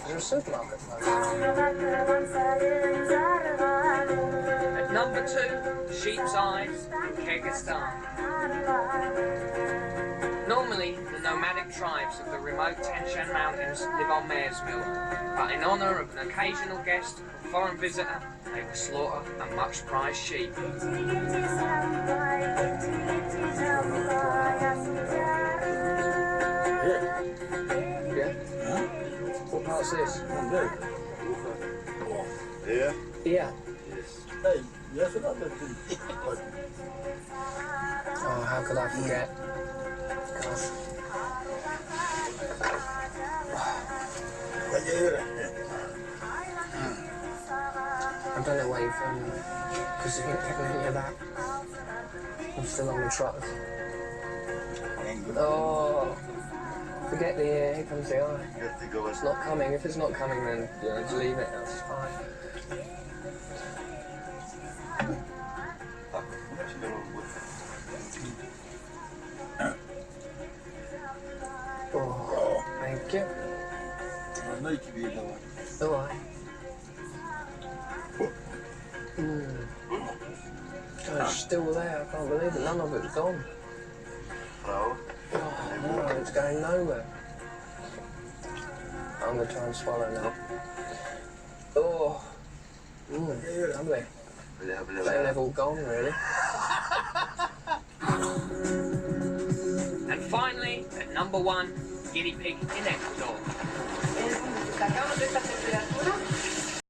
there a supermarket close? At number 2, Sheep's Eyes in Kyrgyzstan. Normally, the nomadic tribes of the remote Tianshan Mountains live on mare's milk, but in honour of an occasional guest or foreign visitor, they will slaughter a much prized sheep. Yeah? Huh? What part's this? Yeah. Yeah. Hey, yes, what other thing? Oh, how could I forget? Gosh. I don't know where you're from, because you didn't take me any of that. I'm still on the trot. Oh, forget the ear, here comes the eye. It's not coming. If it's not coming, then just leave it. That's fine. Oh, thank you. Oh, God, it's still there. I can't believe it. None of it's gone. Oh, no, it's going nowhere. I'm going to try and swallow now. Oh, lovely. They've all gone, really. And finally, at number 1, guinea pig in Ecuador.